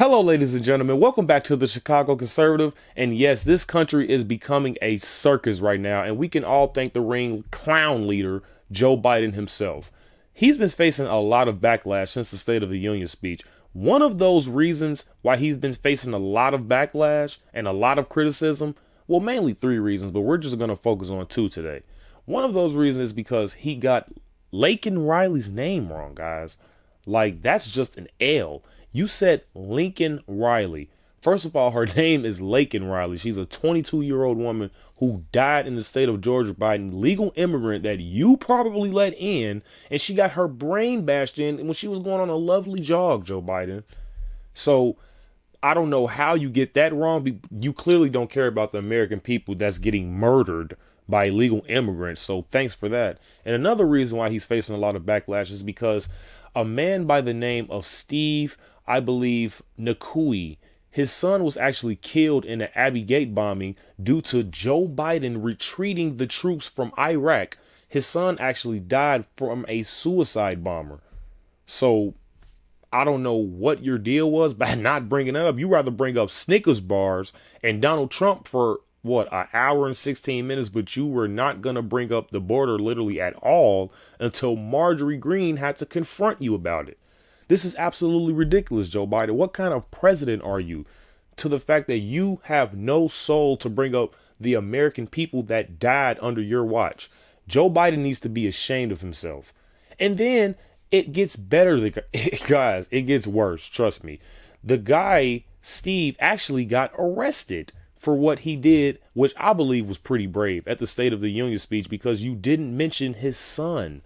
Hello, ladies and gentlemen. Welcome back to the Chicago Conservative. And yes, this country is becoming a circus right now, and we can all thank the ring clown leader, Joe Biden himself. He's been facing a lot of backlash since the State of the Union speech. One of those reasons why he's been facing a lot of backlash and a lot of criticism, well, mainly three reasons, but we're just going to focus on two today. One of those reasons is because he got Laken Riley's name wrong, guys. Like, that's just an L. You said Lincoln Riley. First of all, her name is Laken Riley. She's a 22-year-old woman who died in the state of Georgia by an illegal immigrant that you probably let in, and she got her brain bashed in when she was going on a lovely jog, Joe Biden. So I don't know how you get that wrong. You clearly don't care about the American people that's getting murdered by illegal immigrants. So thanks for that. And another reason why he's facing a lot of backlash is because a man by the name of Steve, I believe, Nakui, his son was actually killed in the Abbey Gate bombing due to Joe Biden retreating the troops from Iraq. His son actually died from a suicide bomber. So I don't know what your deal was by not bringing it up. You rather bring up Snickers bars and Donald Trump for an hour and 16 minutes, but you were not going to bring up the border literally at all until Marjorie Greene had to confront you about it. This is absolutely ridiculous, Joe Biden. What kind of president are you to the fact that you have no soul to bring up the American people that died under your watch? Joe Biden needs to be ashamed of himself. And then it gets better, guys. It gets worse. Trust me. The guy, Steve, actually got arrested for what he did, which I believe was pretty brave at the State of the Union speech, because you didn't mention his son.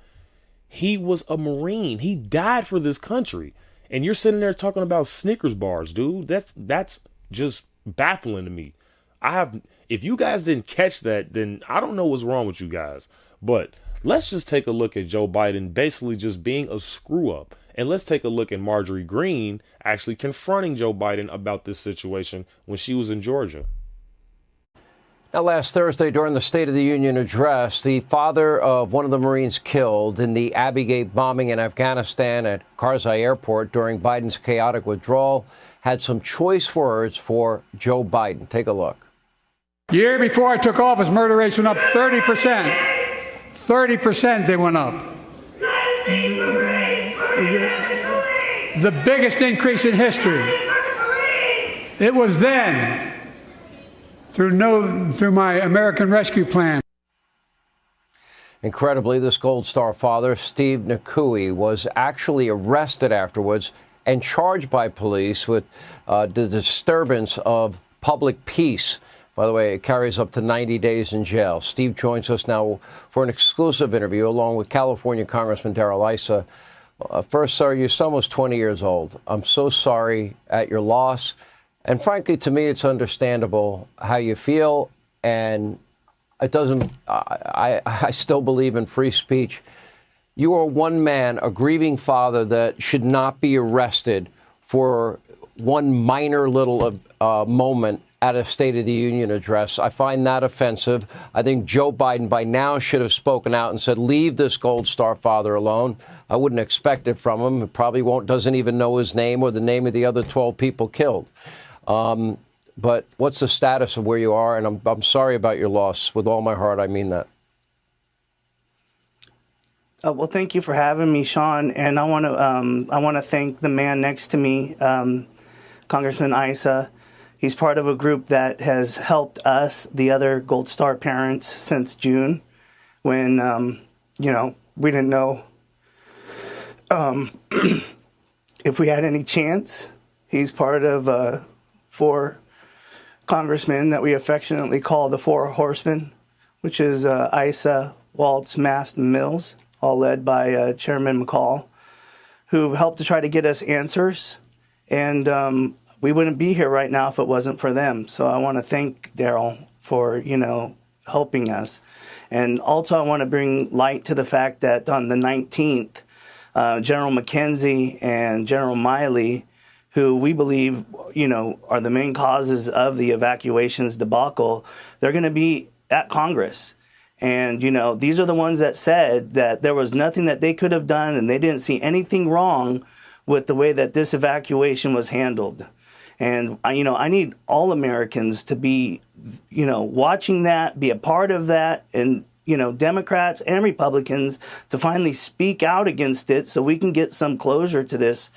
He was a Marine. He died for this country. And you're sitting there talking about Snickers bars, dude. That's just baffling to me. If you guys didn't catch that, then I don't know what's wrong with you guys. But let's just take a look at Joe Biden basically just being a screw up. And let's take a look at Marjorie Greene actually confronting Joe Biden about this situation when she was in Georgia. Now, last Thursday, during the State of the Union address, the father of one of the Marines killed in the Abbey Gate bombing in Afghanistan at Karzai Airport during Biden's chaotic withdrawal had some choice words for Joe Biden. Take a look. The year before I took office, murder rates went up 30%. 30% they went up. The biggest increase in history. It was then, through my American Rescue Plan. Incredibly, this Gold Star father, Steve Nakui, was actually arrested afterwards and charged by police with the disturbance of public peace. By the way, it carries up to 90 days in jail. Steve joins us now for an exclusive interview along with California Congressman Darrell Issa. First, sir, your son was 20 years old. I'm so sorry at your loss. And frankly, to me, it's understandable how you feel. And it doesn't, I still believe in free speech. You are one man, a grieving father that should not be arrested for one minor little moment at a State of the Union address. I find that offensive. I think Joe Biden by now should have spoken out and said, leave this Gold Star father alone. I wouldn't expect it from him. He probably doesn't even know his name or the name of the other 12 people killed. But what's the status of where you are? And I'm sorry about your loss. With all my heart, I mean that. Well, thank you for having me, Sean. And I want to thank the man next to me, Congressman Issa. He's part of a group that has helped us, the other Gold Star parents, since June, when we didn't know if we had any chance. He's part of 4 congressmen that we affectionately call the 4 horsemen, which is Issa, Waltz, Mast, and Mills, all led by Chairman McCall, who helped to try to get us answers. And we wouldn't be here right now if it wasn't for them. So I want to thank Darrell for, helping us. And also I want to bring light to the fact that on the 19th, General McKenzie and General Miley, who we believe, are the main causes of the evacuations debacle, they're going to be at Congress. And, these are the ones that said that there was nothing that they could have done and they didn't see anything wrong with the way that this evacuation was handled. And I need all Americans to be, watching that, be a part of that, and Democrats and Republicans to finally speak out against it so we can get some closure to this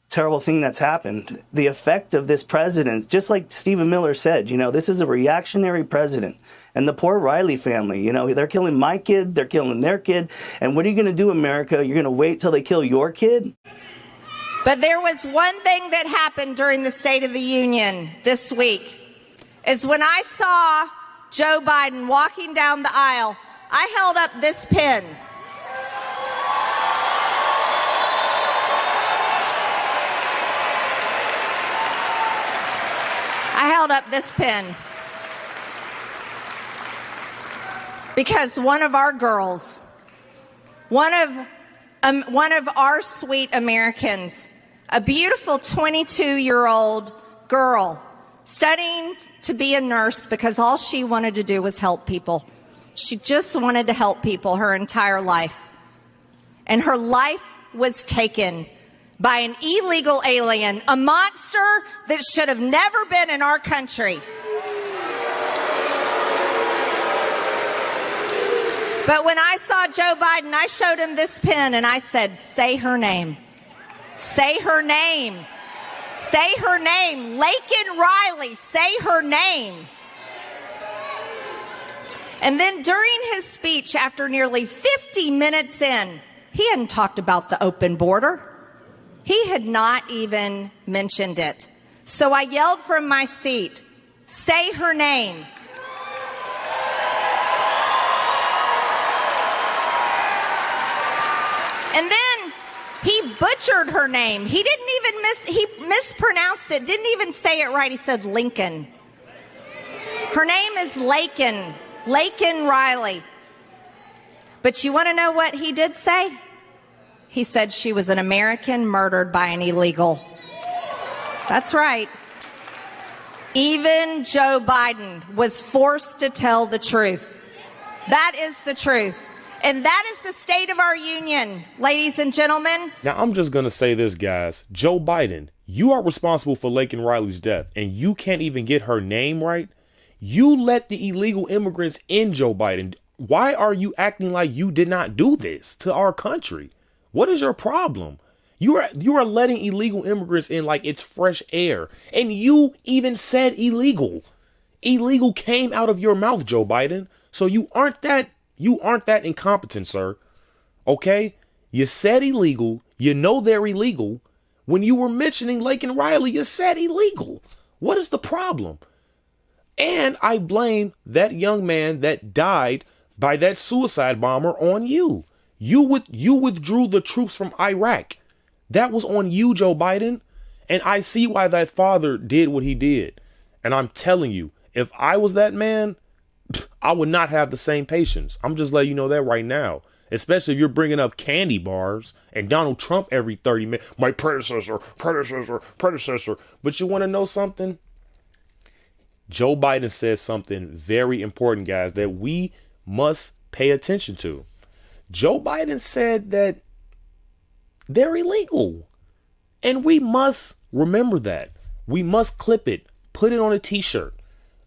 terrible thing that's happened. The effect of this president, just like Stephen Miller said, this is a reactionary president. And the poor Riley family, they're killing my kid, they're killing their kid. And what are you going to do, America? You're going to wait till they kill your kid? But there was one thing that happened during the State of the Union this week, is when I saw Joe Biden walking down the aisle, I held up this pen. I held up this pen because one of our girls, one of our sweet Americans, a beautiful 22-year-old girl studying to be a nurse because all she wanted to do was help people. She just wanted to help people her entire life. And her life was taken by an illegal alien, a monster that should have never been in our country. But when I saw Joe Biden, I showed him this pen and I said, say her name. Say her name. Say her name. Laken Riley, say her name. And then during his speech, after nearly 50 minutes in, he hadn't talked about the open border. He had not even mentioned it. So I yelled from my seat, say her name. And then he butchered her name. He didn't even he mispronounced it, didn't even say it right. He said Lincoln. Her name is Laken Riley. But you want to know what he did say? He said she was an American murdered by an illegal. That's right. Even Joe Biden was forced to tell the truth. That is the truth. And that is the state of our union, ladies and gentlemen. Now, I'm just going to say this, guys. Joe Biden, you are responsible for Laken Riley's death, and you can't even get her name right. You let the illegal immigrants in, Joe Biden. Why are you acting like you did not do this to our country? What is your problem? You are letting illegal immigrants in like it's fresh air. And you even said illegal. Illegal came out of your mouth, Joe Biden. So you aren't that incompetent, sir. Okay? You said illegal. You know they're illegal. When you were mentioning Laken Riley, you said illegal. What is the problem? And I blame that young man that died by that suicide bomber on you. You withdrew the troops from Iraq. That was on you, Joe Biden. And I see why that father did what he did. And I'm telling you, if I was that man, I would not have the same patience. I'm just letting you know that right now. Especially if you're bringing up candy bars and Donald Trump every 30 minutes. My predecessor. But you want to know something? Joe Biden says something very important, guys, that we must pay attention to. Joe Biden said that they're illegal. And we must remember that. We must clip it, put it on a t-shirt.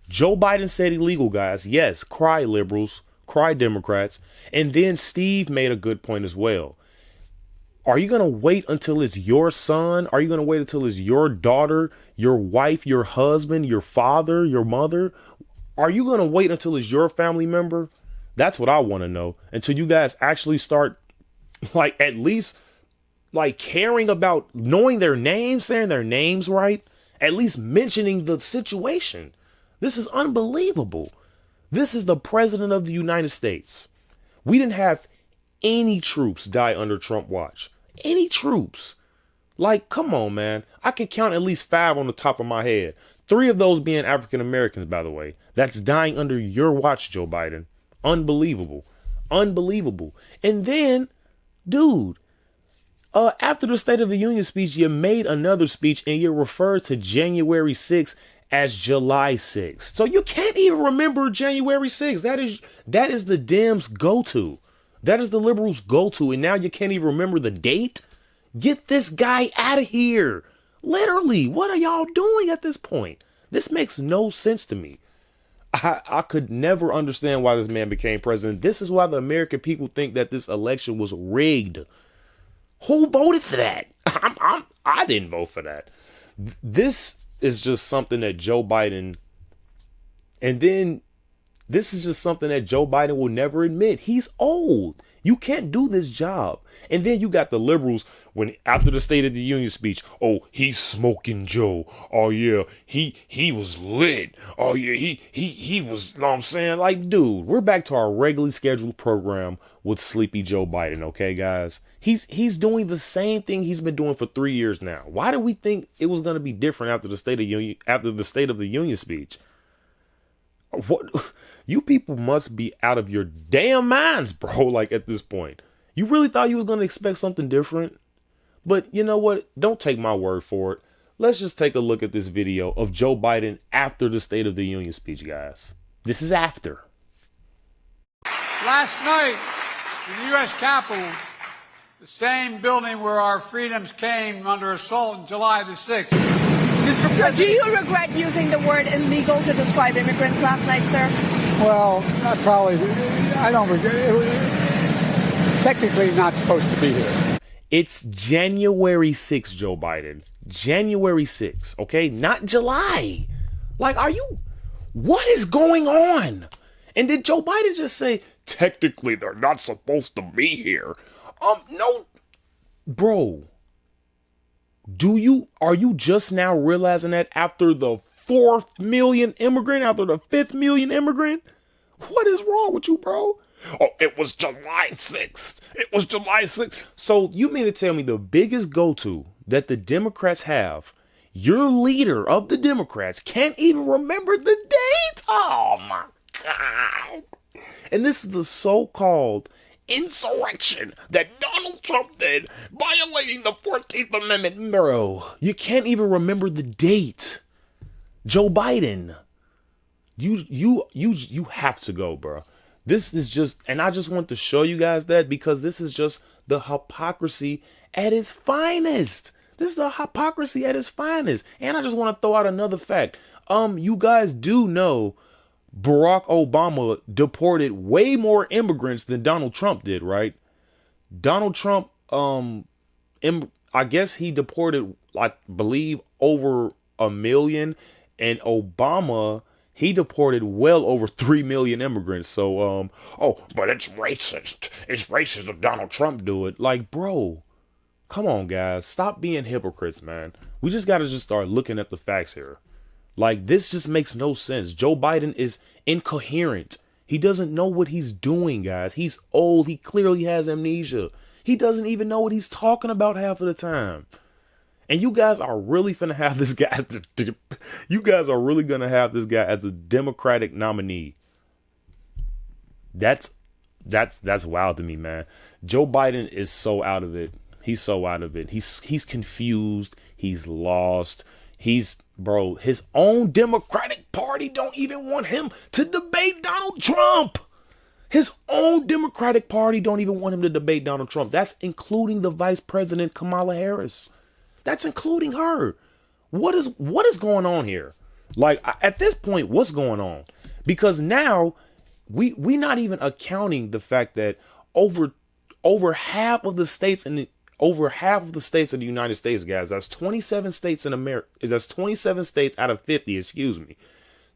Joe Biden said illegal, guys. Yes, cry liberals, cry Democrats. And then Steve made a good point as well. Are you going to wait until it's your son? Are you going to wait until it's your daughter, your wife, your husband, your father, your mother? Are you going to wait until it's your family member? That's what I want to know. Until you guys actually start, at least, caring about knowing their names, saying their names right, at least mentioning the situation. This is unbelievable. This is the president of the United States. We didn't have any troops die under Trump watch. Any troops. Come on, man. I can count at least 5 on the top of my head. 3 of those being African Americans, by the way. That's dying under your watch, Joe Biden. Unbelievable. Unbelievable. And then, dude, after the State of the Union speech, you made another speech and you referred to January 6th as July 6th. So you can't even remember January 6th. That is the Dems' go-to. That is the liberals' go-to. And now you can't even remember the date? Get this guy out of here. Literally, what are y'all doing at this point? This makes no sense to me. I could never understand why this man became president. This is why the American people think that this election was rigged. Who voted for that? I didn't vote for that. This is just something that Joe Biden, and then this is just something that Joe Biden will never admit. He's old. You can't do this job. And then you got the liberals when after the State of the Union speech, oh, he's smoking Joe. Oh yeah, he was lit. Oh yeah, he was, you know what I'm saying? Like, dude, we're back to our regularly scheduled program with Sleepy Joe Biden, okay, guys? He's doing the same thing he's been doing for 3 years now. Why did we think it was gonna be different after the State of the Union speech? What? You people must be out of your damn minds, bro. Like, at this point, you really thought you was going to expect something different? But you know what? Don't take my word for it. Let's just take a look at this video of Joe Biden after the State of the Union speech, guys. This is after. Last night in the U.S. Capitol, the same building where our freedoms came under assault on July the 6th. Do you regret using the word illegal to describe immigrants last night, sir? Well, I don't regret it. Technically not supposed to be here. It's January 6th, Joe Biden. January 6th, okay? Not July. Like, what is going on? And did Joe Biden just say, technically they're not supposed to be here? No. Bro. Are you just now realizing that after the 4th million immigrant, after the 5th million immigrant? What is wrong with you, bro? Oh, it was July 6th. It was July 6th. So you mean to tell me the biggest go-to that the Democrats have, your leader of the Democrats can't even remember the date? Oh my God. And this is the so-called insurrection that Donald Trump did, violating the 14th Amendment. Bro, you can't even remember the date. Joe Biden, you have to go, bro. This is just, and I just want to show you guys that because this is just the hypocrisy at its finest. This is the hypocrisy at its finest. And I just want to throw out another fact. You guys do know Barack Obama deported way more immigrants than Donald Trump did, right? Donald Trump, I guess he deported, I believe, over 1 million, and Obama, he deported well over 3 million immigrants. So, but it's racist. It's racist if Donald Trump do it. Like, bro, come on, guys, stop being hypocrites, man. We just got to just start looking at the facts here. Like, this just makes no sense. Joe Biden is incoherent. He doesn't know what he's doing, guys. He's old. He clearly has amnesia. He doesn't even know what he's talking about half of the time. And you guys are really finna have this guy as you guys are really gonna have this guy as a Democratic nominee. That's wild to me, man. Joe Biden is so out of it. He's so out of it. He's confused. He's lost. Bro, his own Democratic Party don't even want him to debate Donald Trump. His own Democratic Party don't even want him to debate Donald Trump. That's including the Vice President Kamala Harris. That's including her. What is going on here? Like, at this point, what's going on? Because now we not even accounting the fact that over half of the states in the United States, guys, that's 27 states in America. That's 27 states out of 50, excuse me.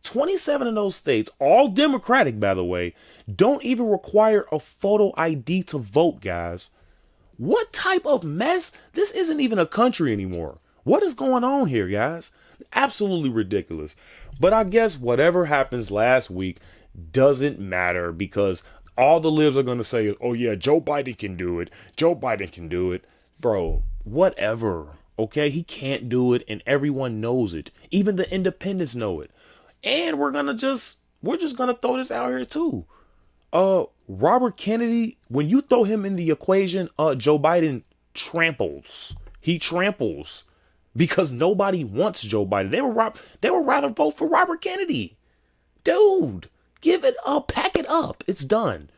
27 of those states, all Democratic, by the way, don't even require a photo ID to vote, guys. What type of mess? This isn't even a country anymore. What is going on here, guys? Absolutely ridiculous. But I guess whatever happens last week doesn't matter because all the libs are going to say, oh yeah, Joe Biden can do it. Joe Biden can do it. Bro, whatever. Okay, he can't do it and everyone knows it. Even the independents know it. And we're just gonna throw this out here too. Robert Kennedy, when you throw him in the equation, Joe Biden tramples. He tramples because nobody wants Joe Biden. They would rather vote for Robert Kennedy. Dude, give it up, pack it up. It's done.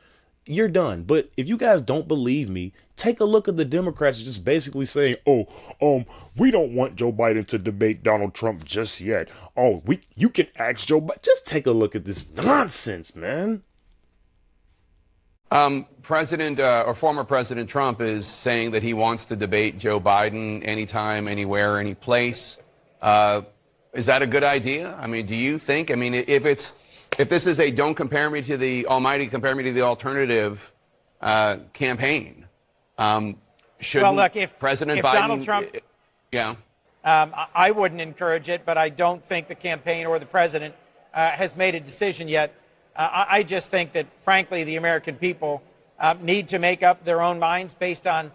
you're done. But if you guys don't believe me, take a look at the Democrats just basically saying, we don't want Joe Biden to debate Donald Trump just yet. You can ask Joe Biden. Just take a look at this nonsense, man. President or former President Trump is saying that he wants to debate Joe Biden anytime, anywhere, any place. Is that a good idea? I mean, do you think? I mean, if this is a don't compare me to the almighty, compare me to the alternative campaign, if President Biden, Donald Trump, I wouldn't encourage it, but I don't think the campaign or the president has made a decision yet. I just think that, frankly, the American people need to make up their own minds based on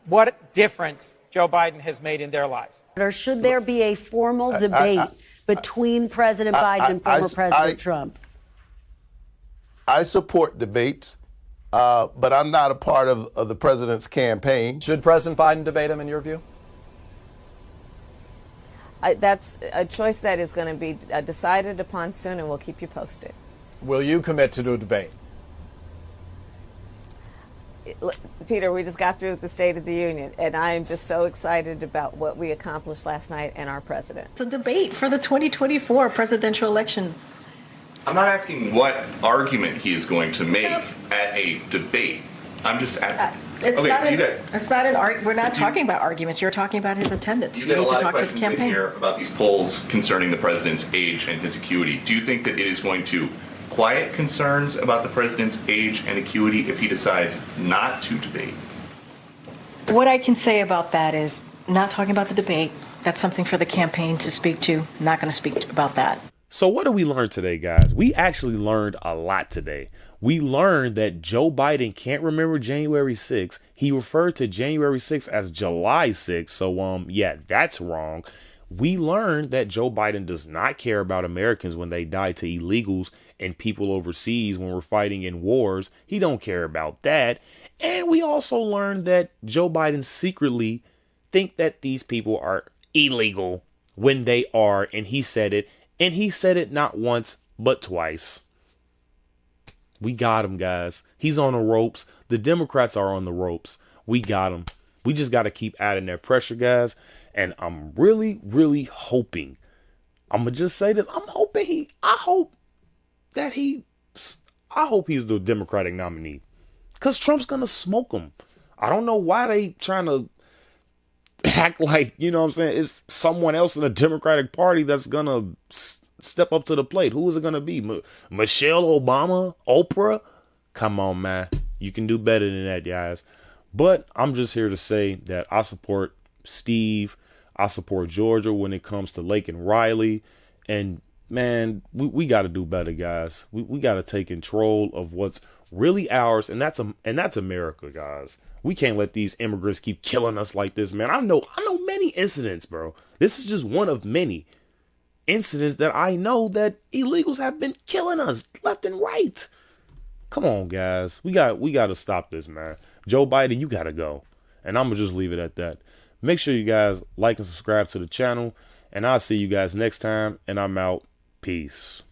what difference Joe Biden has made in their lives. Or should there be a formal debate between President Biden and former President Trump? I support debates, but I'm not a part of the president's campaign. Should President Biden debate him, in your view? That's a choice that is going to be decided upon soon, and we'll keep you posted. Will you commit to do a debate? Peter, we just got through the State of the Union, and I am just so excited about what we accomplished last night and our president. It's a debate for the 2024 presidential election. I'm not asking what argument he is going to make at a debate. I'm just asking. We're not talking about arguments. You're talking about his attendance. You get a lot of questions in here about these polls concerning the president's age and his acuity. Do you think that it is going to quiet concerns about the president's age and acuity if he decides not to debate? What I can say about that is not talking about the debate. That's something for the campaign to speak to. Not going to speak about that. So what did we learn today, guys? We actually learned a lot today. We learned that Joe Biden can't remember January 6th. He referred to January 6th as July 6th. So, that's wrong. We learned that Joe Biden does not care about Americans when they die to illegals and people overseas when we're fighting in wars. He don't care about that. And we also learned that Joe Biden secretly think that these people are illegal when they are, and he said it. And he said it not once, but twice. We got him, guys. He's on the ropes. The Democrats are on the ropes. We got him. We just got to keep adding that pressure, guys. And I'm really, really hoping. I'm going to just say this. I hope he's the Democratic nominee. Because Trump's going to smoke him. I don't know why they trying to act like, it's someone else in the Democratic Party that's going to step up to the plate. Who is it going to be? Michelle Obama? Oprah? Come on, man. You can do better than that, guys. But I'm just here to say that I support Steve. I support Georgia when it comes to Lake and Riley. And, man, we got to do better, guys. We got to take control of what's really ours, and that's America, guys. We can't let these immigrants keep killing us like this, man. I know many incidents, bro. This is just one of many incidents that I know that illegals have been killing us left and right. Come on, guys. We got to stop this, man. Joe Biden, you got to go. And I'm going to just leave it at that. Make sure you guys like and subscribe to the channel, and I'll see you guys next time, and I'm out. Peace.